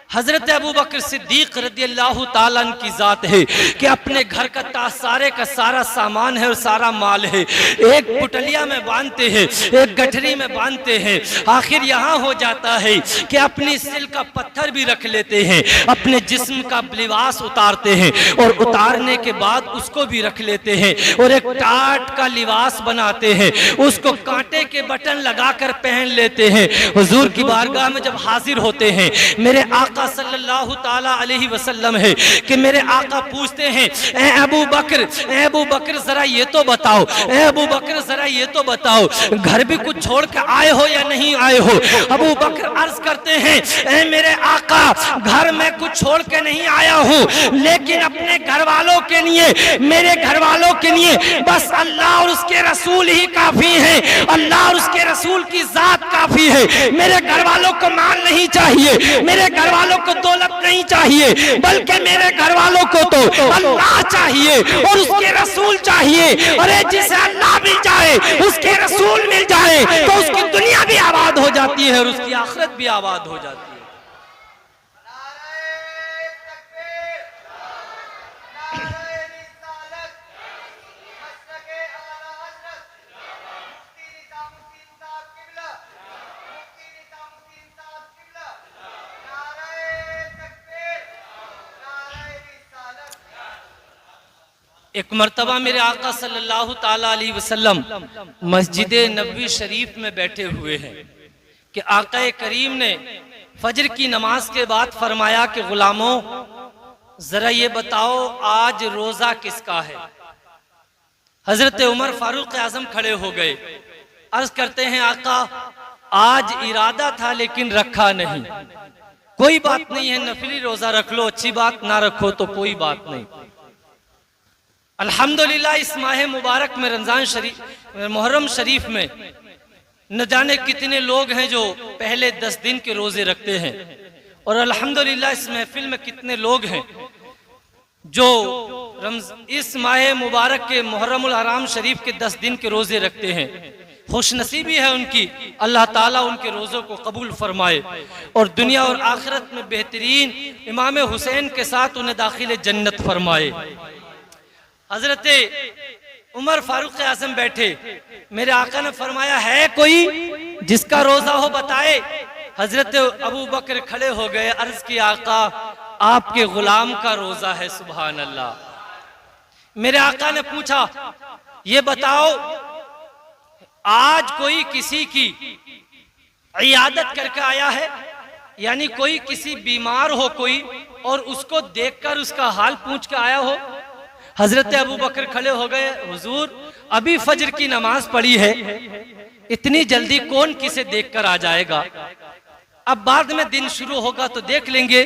हजरत अबू बकर सिद्दीक रदियल्लाहु ताला की जात है कि अपने घर का सारे का सारा सामान है और सारा माल है, एक पुटलिया में बांधते हैं, एक गठरी में बांधते हैं। आखिर यहाँ हो जाता है कि अपनी सिल का पत्थर भी रख लेते हैं, अपने जिस्म का लिबास उतारते हैं और उतारने के बाद उसको भी रख लेते हैं और एक टाट का लिबास बनाते हैं, उसको कांटे के बटन लगाकर पहन लेते हैं। हुजूर की बारगाह में जब हाजिर होते हैं, मेरे आका सल्लल्लाहु ताला अलैहि वसल्लम है कि मेरे आका पूछते हैं, ए अबू बकर जरा ये तो बताओ, ए अबू बकर जरा ये तो बताओ, घर भी कुछ छोड़ के आए हो या नहीं आए हो? अबू बकर अर्ज करते हैं, ए मेरे आका घर में कुछ छोड़ के नहीं आया हूँ, लेकिन अपने घर वालों के लिए, मेरे घर वालों के लिए बस अल्लाह और उसके रसूल ही काफी है, अल्लाह और उसके रसूल की जात काफी है। मेरे घर वालों को माल नहीं चाहिए, मेरे घर वालों को दौलत नहीं चाहिए, बल्कि मेरे घर वालों को तो अल्लाह चाहिए और उसके रसूल चाहिए। अरे जिसे अल्लाह मिल जाए, उसके रसूल मिल जाए तो उसकी दुनिया भी आबाद हो जाती है और उसकी आखिरत भी आबाद हो जाती है। एक मर्तबा मेरे आका सल्लल्लाहु ताला अलैहि वसल्लम मस्जिद नबवी शरीफ में बैठे हुए हैं कि आका करीम ने फजर की नमाज के बाद फरमाया कि गुलामों जरा ये बताओ आज रोजा किसका है? हजरत उमर फारूक आजम खड़े हो गए, अर्ज करते हैं आका आज इरादा था लेकिन रखा नहीं। कोई बात नहीं है, नफली रोजा रख लो, अच्छी बात, ना रखो तो कोई बात नहीं। अल्हम्दुलिल्लाह इस माह मुबारक में रमजान शरीफ मुहर्रम शरीफ में न जाने कितने लोग हैं जो पहले 10 दिन के रोजे रखते हैं, और अल्हम्दुलिल्लाह इस महफिल में कितने लोग हैं जो इस माह मुबारक के मुहर्रमुल हराम शरीफ के 10 दिन के रोजे रखते हैं। खुशनसीबी है उनकी, अल्लाह ताला उनके रोज़ों को कबूल फरमाए और दुनिया और आखिरत में बेहतरीन इमाम हुसैन के साथ उन्हें दाखिल जन्नत फरमाए। हजरत उमर फारूक आज़म बैठे, मेरे आका ने फरमाया है कोई जिसका रोजा हो बताए। हजरत अबू बकर खड़े हो गए, अर्ज की आका आपके गुलाम का रोजा है। सुभान अल्लाह। मेरे आका ने पूछा ये बताओ आज कोई किसी की इयादत करके आया है, यानी कोई किसी बीमार हो कोई और उसको देखकर उसका हाल पूछ के आया हो। हजरत अबू बकर खड़े हो गए, हुजूर अभी फजर की नमाज पढ़ी है, इतनी जल्दी कौन किसे देखकर आ जाएगा, अब बाद में दिन शुरू होगा तो देख लेंगे।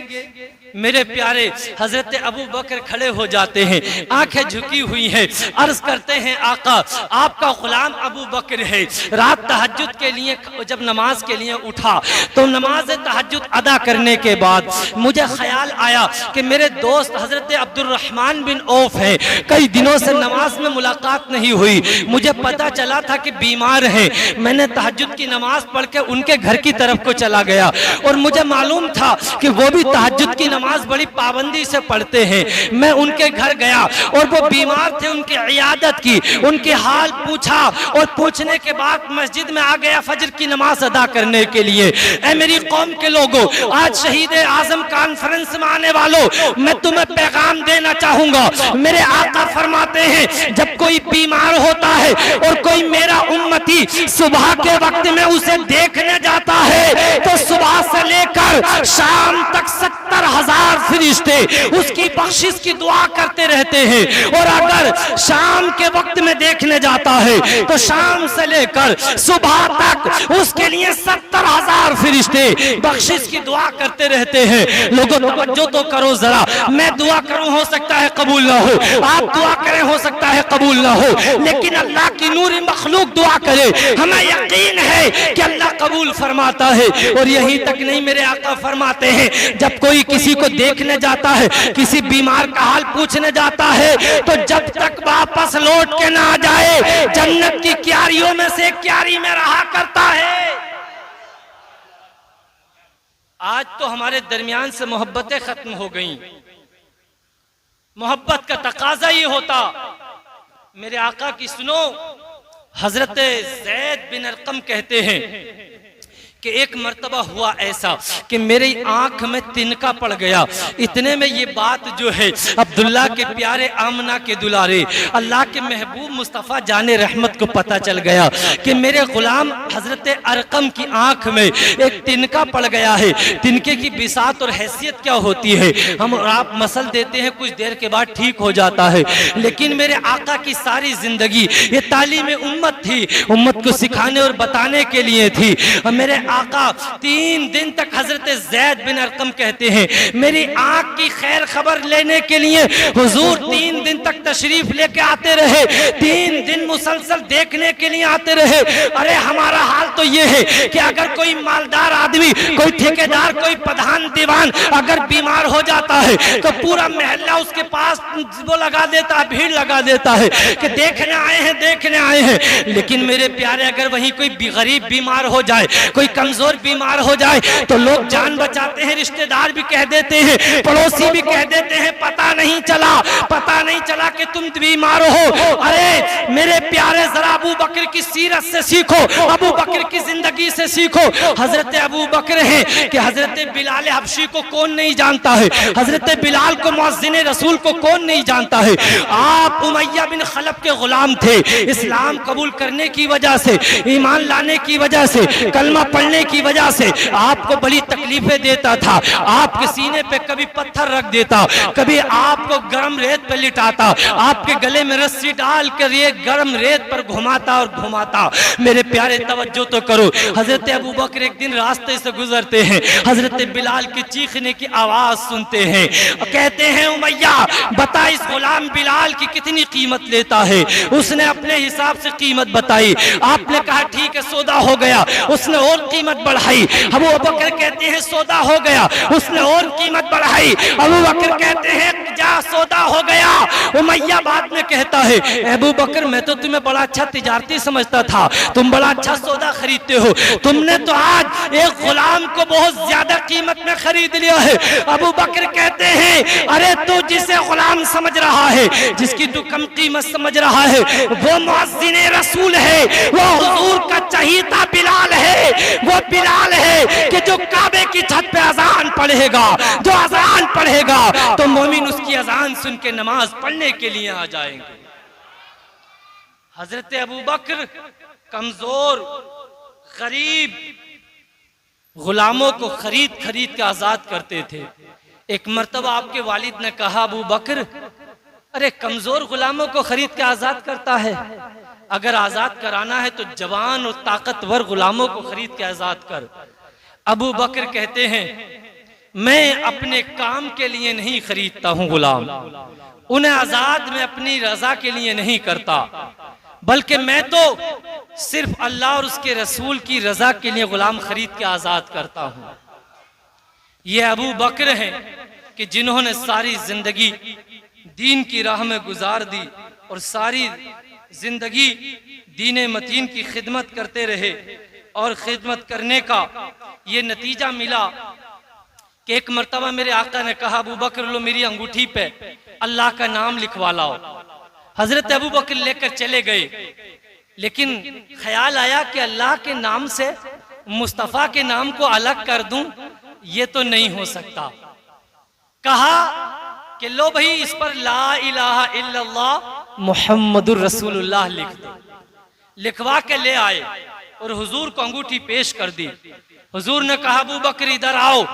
मेरे प्यारे हजरत अबू बकर खड़े हो जाते हैं, आंखें झुकी हुई हैं, अर्ज करते हैं आका आपका गुलाम अबू बकर है। रात तहज्जुद के लिए जब नमाज के लिए उठा तो नमाज तहज्जुद अदा करने के बाद मुझे ख्याल आया कि मेरे दोस्त हजरत अब्दुर्रहमान बिन औफ है, कई दिनों से नमाज में मुलाकात नहीं हुई, मुझे पता चला था कि बीमार है। मैंने तहज्जुद की नमाज पढ़ के उनके घर की तरफ को चला गया और मुझे मालूम था कि वो भी तहज्जुद की नमाज बड़ी पाबंदी से पढ़ते हैं। मैं उनके घर गया और वो बीमार थे, उनकी इयादत की, उनके हाल पूछा और पूछने के बाद मस्जिद में आ गया फजर की नमाज अदा करने के लिए। ऐ मेरी कौम के लोगों, आज शहीद आजम कॉन्फ्रेंस में आने वालों, मैं तुम्हें पैगाम देना चाहूंगा। मेरे आका फरमाते हैं जब कोई बीमार होता है और कोई मेरा उम्मती सुबह के वक्त में उसे देखने जाता है तो सुबह से लेकर शाम तक 70,000 फरिश्ते उसकी बख्शिश की दुआ करते रहते हैं। और अगर शाम के वक्त में देखने जाता है तो शाम से लेकर सुबह तक उसके लिए 70,000 फरिश्ते बख्शिश की दुआ करते रहते हैं। लोगों तवज्जो तो करो जरा, मैं दुआ करूं हो सकता है कबूल ना हो, आप दुआ करें हो सकता है कबूल ना हो, लेकिन अल्लाह की नूरी मखलूक दुआ करे, हमें यकीन है कि अल्लाह कबूल फरमाता है। और यही तक नहीं, मेरे आका फरमाते हैं जब कोई किसी को देखने जाता है, किसी बीमार का हाल पूछने जाता है तो जब तक वापस लौट के ना आ जाए जन्नत की क्यारियों में से एक क्यारी में रहा करता है। आज तो हमारे दरमियान से मोहब्बतें खत्म हो गईं, मोहब्बत का तकाजा ही होता। मेरे आका की सुनो, हजरत ज़ैद बिन अरकम कहते हैं कि एक मर्तबा हुआ ऐसा कि मेरी आंख में तिनका पड़ गया। इतने में ये बात जो है अब्दुल्ला के प्यारे आमना के दुलारे अल्लाह के महबूब मुस्तफ़ा जाने रहमत को पता चल गया कि मेरे गुलाम हजरत अरकम की आंख में एक तिनका पड़ गया है। तिनके की बिसात और हैसियत क्या होती है हम और आप मसल देते हैं, कुछ देर के बाद ठीक हो जाता है, लेकिन मेरे आका की सारी जिंदगी ये तालीम उम्मत थी, उम्मत को सिखाने और बताने के लिए थी। मेरे आका 3 दिन तक हजरत ज़ैद बिन अरकम कहते हैं मेरी आंख की खैर खबर लेने के लिए हुजूर 3 दिन तक तशरीफ लेके आते रहे, 3 दिन मुसलसल देखने के लिए आते रहे। अरे हमारा हाल तो ये है कि अगर कोई मालदार आदमी, कोई ठेकेदार, कोई प्रधान दीवान अगर बीमार हो जाता है तो पूरा महल्ला उसके पास वो लगा देता है, भीड़ लगा देता है कि देखने आए हैं, देखने आए हैं। लेकिन मेरे प्यारे अगर वहीं कोई गरीब बीमार हो जाए, कोई कमजोर बीमार हो जाए तो लोग जान बचाते हैं, रिश्तेदार भी कह देते हैं, पड़ोसी भी कह देते हैं पता नहीं चला कि तुम बीमार हो। अरे मेरे प्यारे जरा अबू बकर की सीरत से सीखो, अबू बकर की जिंदगी से सीखो। हजरत अबू बकर है कि हजरत बिलाल हबशी को कौन नहीं जानता है, हजरत बिलाल को मुअज्जिन रसूल को कौन नहीं जानता है। आप उमैया बिन खलफ के गुलाम थे, इस्लाम कबूल करने की वजह से, ईमान लाने की वजह से, कलमा पढ़ने की वजह से आपको बड़ी तकलीफें देता था। आपके सीने पे कभी पत्थर रख देता, कभी आपको गर्म रेत पे लिटाता, आपके गले में रस्सी डाल कर ये गर्म रेत पर घुमाता और घुमाता। मेरे प्यारे तवज्जो तो करो, हजरत अबू बकर एक दिन रास्ते से गुजरते हैं, हजरत बिलाल की चीखने की आवाज सुनते हैं, कहते हैं उमैया बता इस गुलाम बिलाल की कितनी कीमत लेता है। उसने अपने हिसाब से कीमत बताई, आपने कहा ठीक है सौदा हो गया। उसने और कीमत बढ़ाई। अबू बकर कहते हैं सौदा हो गया, उसने और कीमत बढ़ाई। अबू बकर कहते हैं जा सौदा हो गया। उमैया बाद में कहता है अबू बकर मैं तो तुम्हें बड़ा अच्छा तिजारती समझता था, तुम बड़ा अच्छा सौदा खरीदते हो, तुमने तो आज एक गुलाम को बहुत ज्यादा कीमत में खरीद लिया है। अबू बकर कहते हैं अरे तू जिसे गुलाम समझ रहा है, जिसकी तू कम कीमत समझ रहा है, वो मुअज्जिने रसूल है, वो हुजूर का चहीता बिलाल है। वो बिलाल है कि जो काबे की छत पे अजान पढ़ेगा, जो अजान पढ़ेगा तो मोमिन उसकी अजान सुन के नमाज पढ़ने के लिए आ जाएंगे। हजरत अबू बकर कमजोर गरीब गुलामों को खरीद खरीद के आजाद करते थे। एक मर्तबा आपके वालिद ने कहा अबू बकर अरे कमजोर गुलामों को खरीद के आजाद करता है, अगर आजाद कराना है तो जवान और ताकतवर गुलामों को खरीद के आजाद कर। अबू बकर कहते हैं मैं अपने काम के लिए नहीं खरीदता हूं गुलाम, उन्हें आजाद मैं अपनी रजा के लिए नहीं करता, बल्कि मैं तो सिर्फ अल्लाह और उसके रसूल की रजा के लिए गुलाम खरीद के आजाद करता हूं। ये अबू बकर हैं कि जिन्होंने सारी जिंदगी दीन की राह में गुजार दी और सारी जिंदगी दीन मतीन की खिदमत करते रहे, और खिदमत करने का ये नतीजा मिला कि एक मर्तबा मेरे आका ने कहा अबू बकर लो मेरी अंगूठी पे अल्लाह का नाम लिखवा लाओ। हजरत अबू बकर लेकर चले गए, लेकिन ख्याल आया कि अल्लाह के नाम से मुस्तफा के नाम को अलग कर दूं, ये तो नहीं हो सकता। कहा कि लो भाई इस पर ला इलाहा इल्लल्लाह मुहम्मदुर रसूलुल्लाह लिख दो। लिखवा के ले आए और हुजूर को अंगूठी पेश कर दी। हुजूर ने कहा अबू बकर इधर आओ,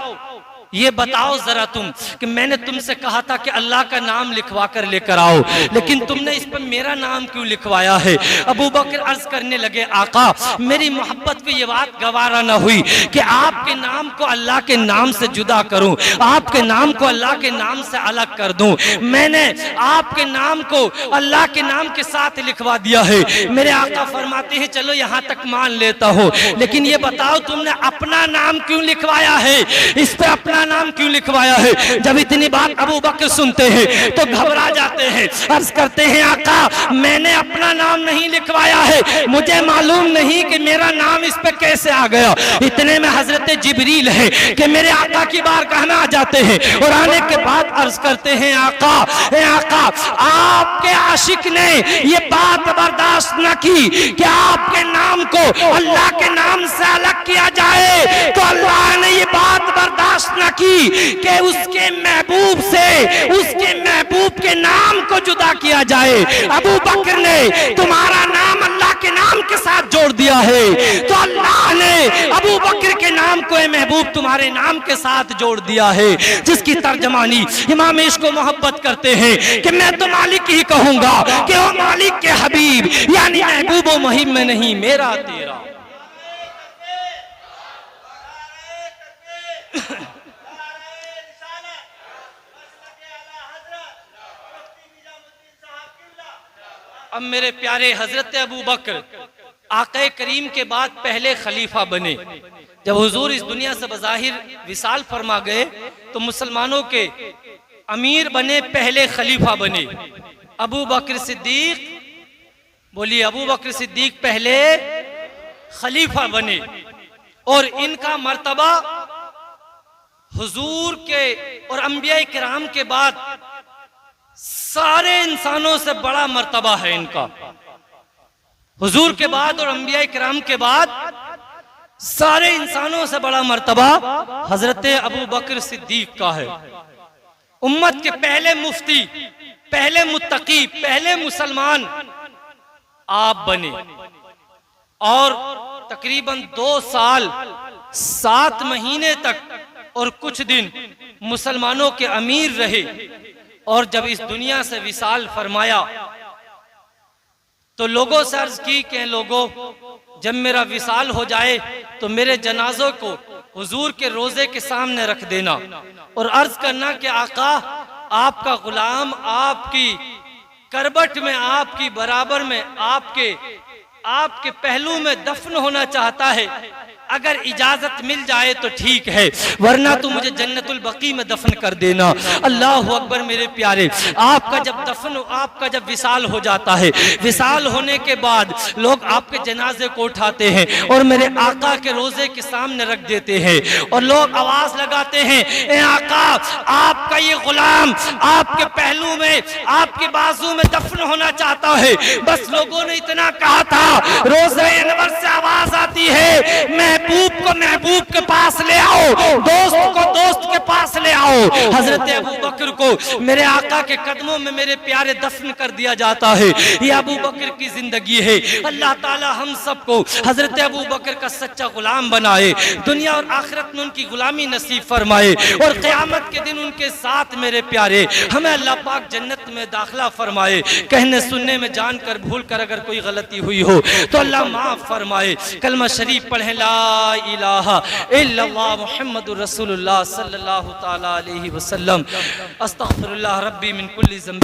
ये बताओ जरा तुम कि मैंने तुमसे कहा था कि अल्लाह का नाम लिखवा कर लेकर आओ, लेकिन तुमने इस पर मेरा नाम क्यों लिखवाया है? अबू बकर अर्ज करने लगे आका मेरी मोहब्बत को ये बात गवारा न हुई कि आपके नाम को अल्लाह के नाम से जुदा करूं, आपके नाम को अल्लाह के नाम से अलग कर दूं। मैंने आपके नाम को अल्लाह के नाम के साथ लिखवा दिया है। मेरे आका फरमाते हैं चलो यहाँ तक मान लेता हूँ, लेकिन ये बताओ तुमने अपना नाम क्यों लिखवाया है? इस पे अपना नाम क्यों लिखवाया है? जब इतनी बात अबू बकर सुनते हैं तो घबरा जाते हैं, अर्ज करते हैं आका मैंने अपना नाम नहीं लिखवाया है, मुझे मालूम नहीं कि मेरा नाम इस पे कैसे आ गया। इतने में हजरत जिब्रील है कि मेरे आका की बारगाह में आ जाते हैं और आने के बाद अर्ज करते हैं आका ए आका आपके आशिक ने ये बात बर्दाश्त न की कि आपके नाम को अल्लाह के नाम से अलग किया जाए, तो अल्लाह ने ये बात बर्दाश्त न की कि उसके महबूब से उसके महबूब के नाम को जुदा किया जाए। अबू बकर ने तुम्हारा नाम अल्लाह के नाम के साथ जोड़ दिया है, तो अल्लाह ने अबू बकर के नाम को ए महबूब तुम्हारे नाम के साथ जोड़ दिया है, जिसकी तर्जमानी इमाम इश्क को मोहब्बत करते हैं कि मैं तो मालिक ही कहूंगा कि वो मालिक के हबीब यानी महबूब व मुहिब में नहीं मेरा तेरा। अब मेरे प्यारे हजरत अबू बकर आक़े करीम के बाद पहले खलीफा बने। जब हुजूर इस दुनिया से बज़ाहिर विसाल फरमा गए तो मुसलमानों के अमीर बने, पहले खलीफा बने अबू बकर सिद्दीक। बोलिए अबू बकर सिद्दीक पहले खलीफा बने और इनका मर्तबा हुजूर के और अंबिया किराम के बाद सारे इंसानों से बड़ा मर्तबा है इनका। हुजूर के बाद और अंबिया किराम के बाद सारे इंसानों से बड़ा मर्तबा हजरत अबू बकर सिद्दीक का है। उम्मत के पहले मुफ्ती, पहले मुत्तकी, पहले मुसलमान आप बने और तकरीबन 2 साल 7 महीने तक और कुछ दिन मुसलमानों के अमीर रहे। और जब इस दुनिया से विसाल फरमाया तो लोगों से अर्ज की कि लोगों जब मेरा विसाल हो जाए तो मेरे जनाजों को हुजूर के रोजे के सामने रख देना और अर्ज करना कि आका आपका गुलाम आपकी करबट में, आपकी बराबर में, आपके पहलू में दफन होना चाहता है। अगर इजाजत मिल जाए तो ठीक है, वरना तो मुझे जन्नतुल बकी में दफन कर देना। अल्लाह अकबर मेरे प्यारे, आपका जब विसाल हो जाता है, विसाल होने के बाद लोग आपके जनाजे को उठाते हैं और मेरे आका के रोजे के सामने रख देते हैं और लोग आवाज लगाते हैं, ए आका, आपका ये गुलाम आपके पहलू में, आपके बाजू में दफन होना चाहता है। बस लोगों ने इतना कहा था, रोज़े अनवर से आवाज आती है, महबूब को महबूब के पास ले आओ, दोस्त को दोस्त के पास ले आओ। हजरत अबू बकर को मेरे आका के कदमों में मेरे प्यारे दफन कर दिया जाता है। ये अबू बकर की जिंदगी है। अल्लाह ताला हम सबको हजरत अबू बकर का सच्चा गुलाम बनाए, दुनिया और आखिरत में उनकी गुलामी नसीब फरमाए और क़यामत के दिन उनके साथ मेरे प्यारे हमें अल्लाह पाक जन्नत में दाखिला फरमाए। कहने सुनने में जानकर भूल कर अगर कोई गलती हुई हो तो अल्लाह माफ फरमाए। कलमा शरीफ पढ़े, ला इलाहा इल्लल्लाह मुहम्मदुर रसूलुल्लाह सल्लल्लाहु तआला अलैहि वसल्लम, अस्तगफिरुल्लाह रब्बी मिन कुल्ली ज़ंब।